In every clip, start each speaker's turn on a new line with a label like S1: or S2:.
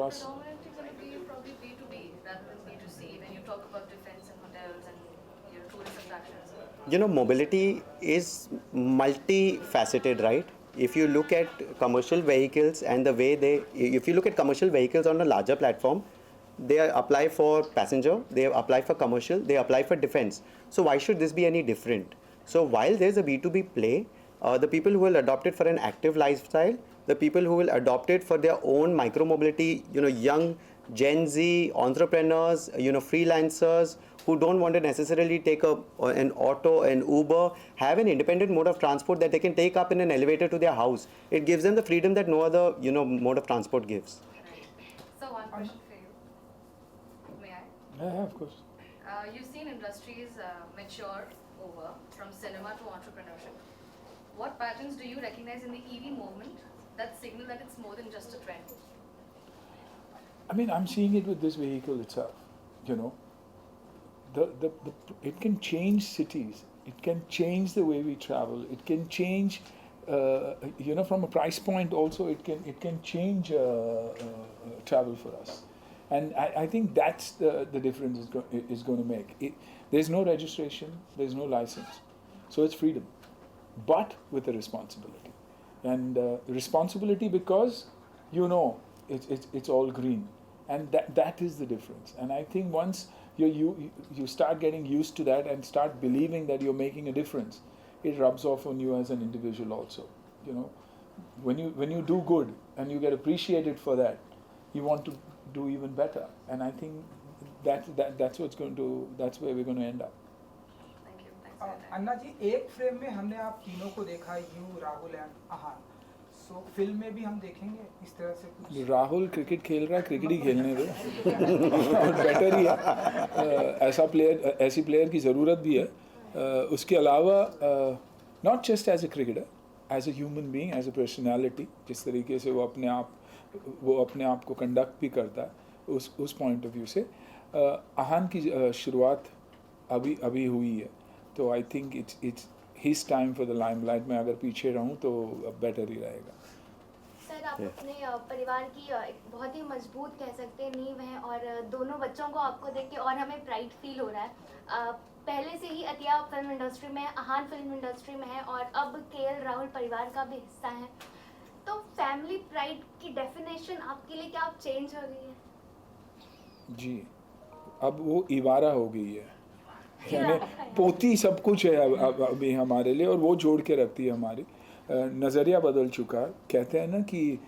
S1: across.
S2: Predominantly going to be probably B2B rather than B2C when you talk about defense and hotels and tourist attractions.
S3: Mobility is multifaceted, right? If you look at commercial vehicles and the way if you look at commercial vehicles on a larger platform, they apply for passenger, they apply for commercial, they apply for defense. So why should this be any different? So while there's a B2B play, the people who will adopt it for an active lifestyle, the people who will adopt it for their own micro mobility, young Gen Z entrepreneurs, freelancers who don't want to necessarily take an auto, an Uber, have an independent mode of transport that they can take up in an elevator to their house. It gives them the freedom that no other, mode of transport gives.
S2: So one question for you. May I?
S1: Yeah, of course.
S2: You've seen industries mature over from cinema to entrepreneurship. What patterns do you recognize in the EV movement that signal that it's more than just a trend?
S1: I mean, I'm seeing it with this vehicle itself. It can change cities. It can change the way we travel. It can change, from a price point also. It can change travel for us, and I think that's the difference is going to make. There's no registration. There's no license, so it's freedom, but with a responsibility, and responsibility because it's all green, and that is the difference. And I think once you start getting used to that and start believing that you're making a difference, it rubs off on you as an individual also. When you do good and you get appreciated for that, you want to do even better. And I think that's where we're going to end up.
S2: Thank you. Thanks for your time.
S4: अन्ना जी, एक frame में हमने आप तीनों को देखा, you, Rahul and Aahan. So film में भी हम देखेंगे इस तरह से कुछ.
S1: राहुल क्रिकेट खेल रहा है, क्रिकेट ही खेलने दो. बेटर ही है. ऐसी प्लेयर की ज़रूरत भी है. उसके अलावा not just as a cricketer, as a human being, as a personality, जिस तरीके से वो अपने आप को कंडक्ट भी करता है, उस पॉइंट ऑफ व्यू से आहान की शुरुआत अभी हुई है. तो I think it's his time for the limelight. मैं अगर पीछे रहूँ तो बेटर ही रहेगा.
S5: सर, आप अपने परिवार की एक बहुत ही मजबूत कह सकते हैं नींव है, और दोनों बच्चों को आपको देख के और हमें प्राइड फील हो रहा है. पहले से ही अतिया फिल्म इंडस्ट्री में है, आहान फिल्म इंडस्ट्री में है, और अब केएल राहुल परिवार का भी हिस्सा है. तो फैमिली प्राइड की डेफिनेशन आपके लिए क्या चेंज हो गई है?
S1: जी, अब वो इवारा हो गई है. यानी पोती सब कुछ है अब अभी हमारे लिए, और वो जोड़ के रखती है हमारी. नज़रिया बदल चुका है. कहते हैं ना कि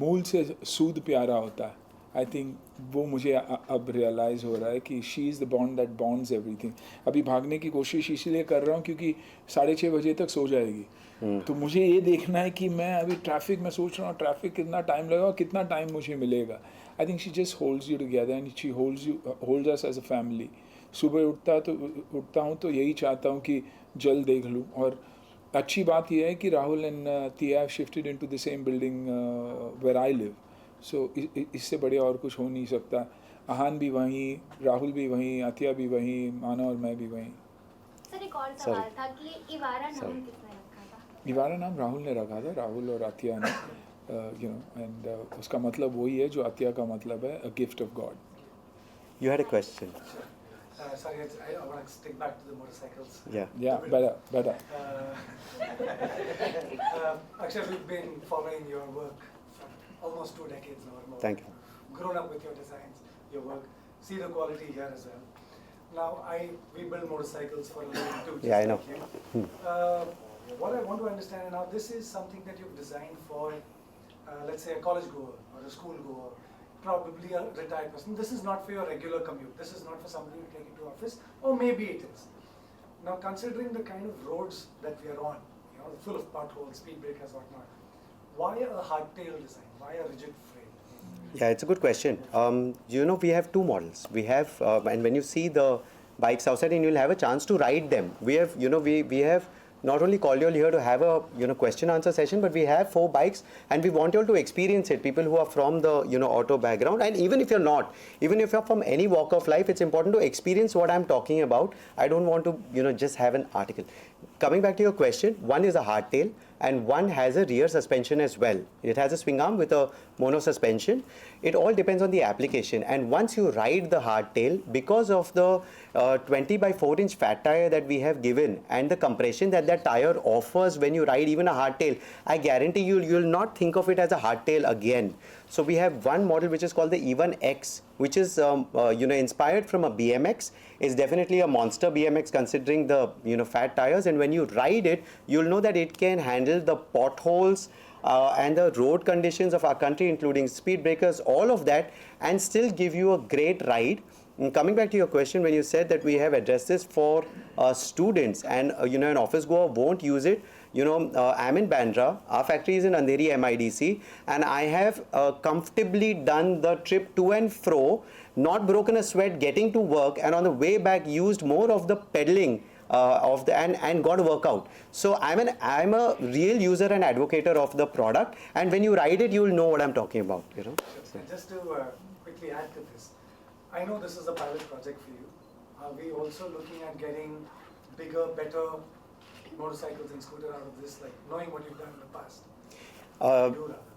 S1: मूल से सूद प्यारा होता है. आई थिंक वो मुझे अब रियलाइज़ हो रहा है कि she is the bond that bonds everything. अभी भागने की कोशिश इसलिए कर रहा हूँ क्योंकि 6:30 बजे तक सो जाएगी. तो मुझे ये देखना है कि मैं अभी ट्रैफिक में सोच रहा हूँ ट्रैफिक कितना टाइम लगेगा, कितना टाइम मुझे मिलेगा. I think she just holds you together and she holds us as a family. सुबह उठता हूँ तो यही चाहता हूँ कि जल्द देख लूँ. और अच्छी बात यह है कि Rahul and Tia have shifted into the same building where I live. So इससे बड़े और कुछ हो नहीं सकता. आहान भी वहीं, राहुल भी वहीं, अतिया भी वहीं, माना और मैं भी वहीं.
S5: सर, एक और सवाल था कि इवारा नाम किसने रखा था?
S1: इवारा नाम राहुल ने रखा था, राहुल और अतिया ने. एंड उसका मतलब वही है जो अतिया का मतलब है, a gift of God.
S3: You had a question.
S6: Sorry, I want to stick back to the motorcycles.
S1: Yeah, better.
S6: Actually, we've been following your work for almost 2 decades now or more.
S3: Thank you.
S6: Grown up with your designs, your work, see the quality here as well. Now, we build motorcycles for a living too.
S3: Yeah, I know.
S6: Like you. What I want to understand now, this is something that you've designed for, let's say, a college goer or a school goer, probably a retired person. This is not for your regular commute. This is not for somebody to take into office, or maybe it is. Now, considering the kind of roads that we are on, full of potholes, speed breakers, whatnot, why a hardtail design? Why a rigid frame?
S3: Yeah, it's a good question. We have two models. We have, and when you see the bikes outside, and you'll have a chance to ride them. We have, we have not only called you all here to have a question answer session, but we have 4 bikes, and we want you all to experience it. People who are from the auto background, and even if you're not, even if you're from any walk of life, it's important to experience what I'm talking about. I don't want to just have an article. Coming back to your question, one is a hardtail and one has a rear suspension as well. It has a swing arm with a mono suspension. It all depends on the application, and once you ride the hardtail, because of the 20 by 4 inch fat tire that we have given and the compression that that tire offers when you ride even a hardtail, I guarantee you'll not think of it as a hardtail again. So we have one model which is called the E1X, which is inspired from a BMX. It's definitely a monster BMX considering the fat tires, and when you ride it, you'll know that it can handle the potholes and the road conditions of our country, including speed breakers, all of that, and still give you a great ride. And coming back to your question, when you said that we have addressed this for students and an office goer won't use it, I'm in Bandra, our factory is in Andheri MIDC, and I have comfortably done the trip to and fro, not broken a sweat getting to work, and on the way back used more of the pedaling and got a workout. So I'm a real user and advocator of the product, and when you ride it, you'll know what I'm talking about.
S6: And just to quickly add to this, I know this is a pilot project for you. Are we also looking at getting bigger, better motorcycles and scooters out of this, like knowing what you've done in the past?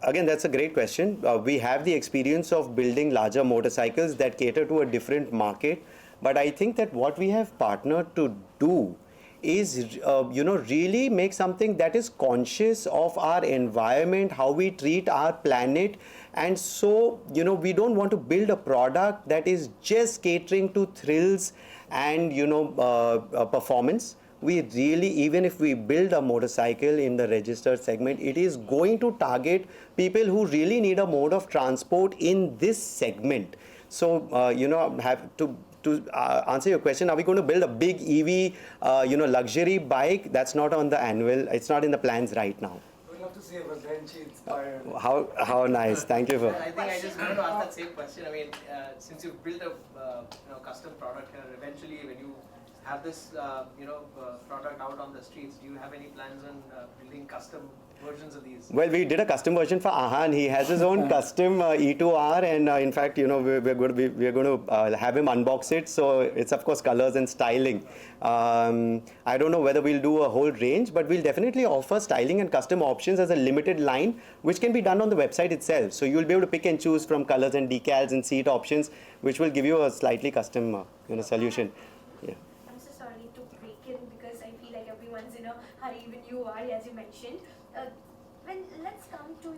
S3: Again, that's a great question. We have the experience of building larger motorcycles that cater to a different market, but I think that what we have partnered to do is really make something that is conscious of our environment, how we treat our planet. And so we don't want to build a product that is just catering to thrills and performance. We really, even if we build a motorcycle in the registered segment, it is going to target people who really need a mode of transport in this segment. So have to answer your question, are we going to build a big EV luxury bike? That's not on the annual, it's not in the plans right now.
S6: We'd love to see a Valenci inspired.
S3: How nice. Thank you for
S7: I think I just wanted to ask that same question. I mean, since you've built a custom product here, eventually when you have this product out on the streets, do you have any plans on building custom versions of these?
S3: Well, we did a custom version for Ahan. He has his own custom E2R, and in fact, we're going to have him unbox it. So it's of course colors and styling. I don't know whether we'll do a whole range, but we'll definitely offer styling and custom options as a limited line, which can be done on the website itself. So you'll be able to pick and choose from colors and decals and seat options, which will give you a slightly custom solution. Yeah.
S8: I'm so sorry to break in because I feel like everyone's in a hurry, even you are, as you mentioned. Let's come to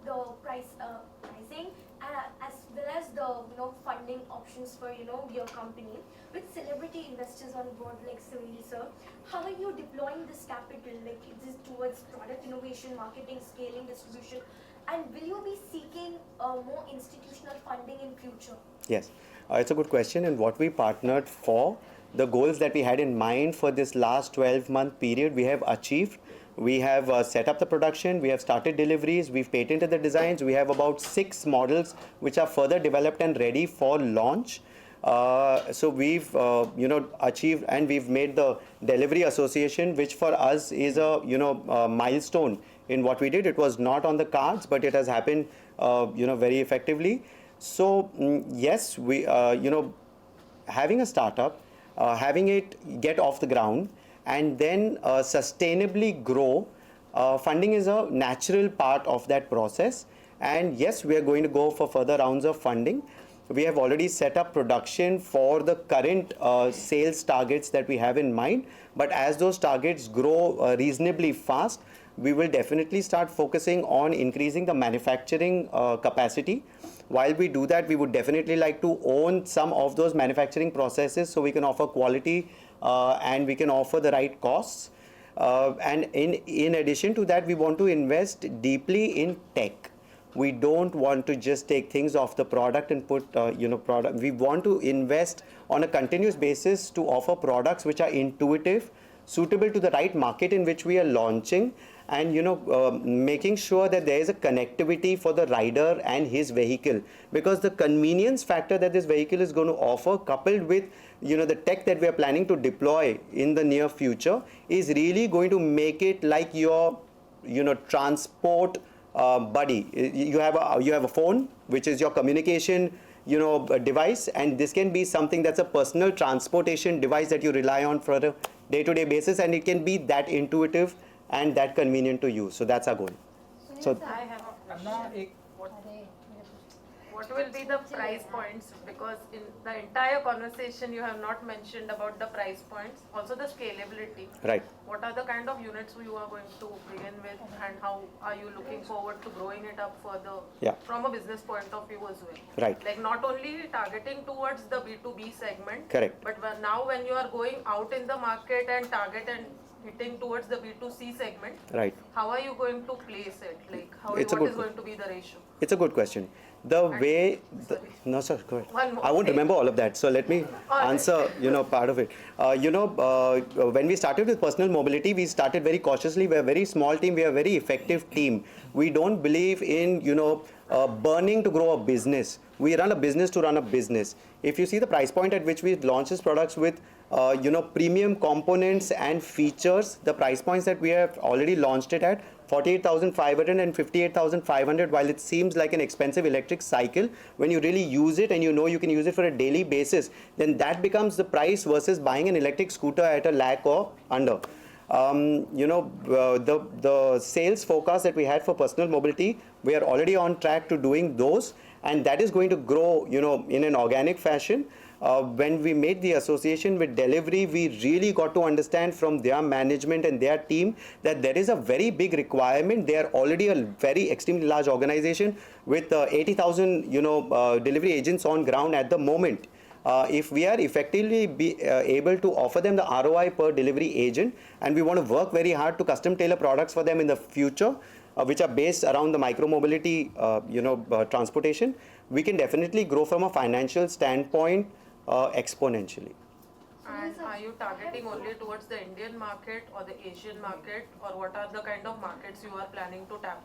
S8: the pricing as well as the funding options for your company. With celebrity investors on board like Sunil sir, how are you deploying this capital? Like, is this towards product innovation, marketing, scaling, distribution, and will you be seeking more institutional funding in future?
S3: Yes, it's a good question, and what we partnered for, the goals that we had in mind for this last 12-month period, we have achieved. We have set up the production, we have started deliveries, we've patented the designs, we have about 6 models which are further developed and ready for launch. So we've achieved, and we've made the delivery association, which for us is a milestone in what we did. It was not on the cards, but it has happened very effectively. So yes, we having a startup, having it get off the ground, and then sustainably grow, funding is a natural part of that process. And yes, we are going to go for further rounds of funding. We have already set up production for the current sales targets that we have in mind. But as those targets grow reasonably fast, we will definitely start focusing on increasing the manufacturing capacity. While we do that, we would definitely like to own some of those manufacturing processes so we can offer quality and we can offer the right costs. And in addition to that, we want to invest deeply in tech. We don't want to just take things off the product and put product. We want to invest on a continuous basis to offer products which are intuitive, suitable to the right market in which we are launching, and making sure that there is a connectivity for the rider and his vehicle, because the convenience factor that this vehicle is going to offer, coupled with the tech that we are planning to deploy in the near future, is really going to make it like your transport buddy. You have a phone, which is your communication a device, and this can be something that's a personal transportation device that you rely on for a day-to-day basis, and it can be that intuitive and that convenient to use. So that's our goal. So
S9: I have a
S4: Anna
S9: question.
S4: एक
S9: What will be the price points? Because in the entire conversation you have not mentioned about the price points, also the scalability.
S3: right.
S9: What are the kind of units you are going to begin with, and how are you looking forward to growing it up further
S3: Yeah.
S9: from a business point of view as well?
S3: Right.
S9: Like not only targeting towards the B2B segment,
S3: Correct.
S9: but now when you are going out in the market and target and hitting towards the B2C segment,
S3: Right.
S9: how are you going to place it? Like how,
S3: It's a
S9: what
S3: good
S9: is going to be the ratio?
S3: It's a good question. The way,
S9: sorry.
S3: no sir, go ahead.
S9: One more.
S3: I won't remember all of that, so let me
S9: All right.
S3: answer, part of it. When we started with personal mobility, we started very cautiously. We're a very small team. We are a very effective team. We don't believe in, burning to grow a business. We run a business to run a business. If you see the price point at which we launch these products with, premium components and features, the price points that we have already launched it at 48,500 and 58,500, while it seems like an expensive electric cycle, when you really use it and you can use it for a daily basis, then that becomes the price versus buying an electric scooter at a lakh or under. The sales forecast that we had for personal mobility, we are already on track to doing those, and that is going to grow, in an organic fashion. When we made the association with delivery, we really got to understand from their management and their team that there is a very big requirement. They are already a very extremely large organization with 80,000, delivery agents on ground at the moment. If we are effectively able to offer them the ROI per delivery agent, and we want to work very hard to custom tailor products for them in the future, which are based around the micro mobility, transportation, we can definitely grow from a financial standpoint exponentially.
S9: And are you targeting only towards the Indian market or the Asian market, or what are the kind of markets you are planning to tap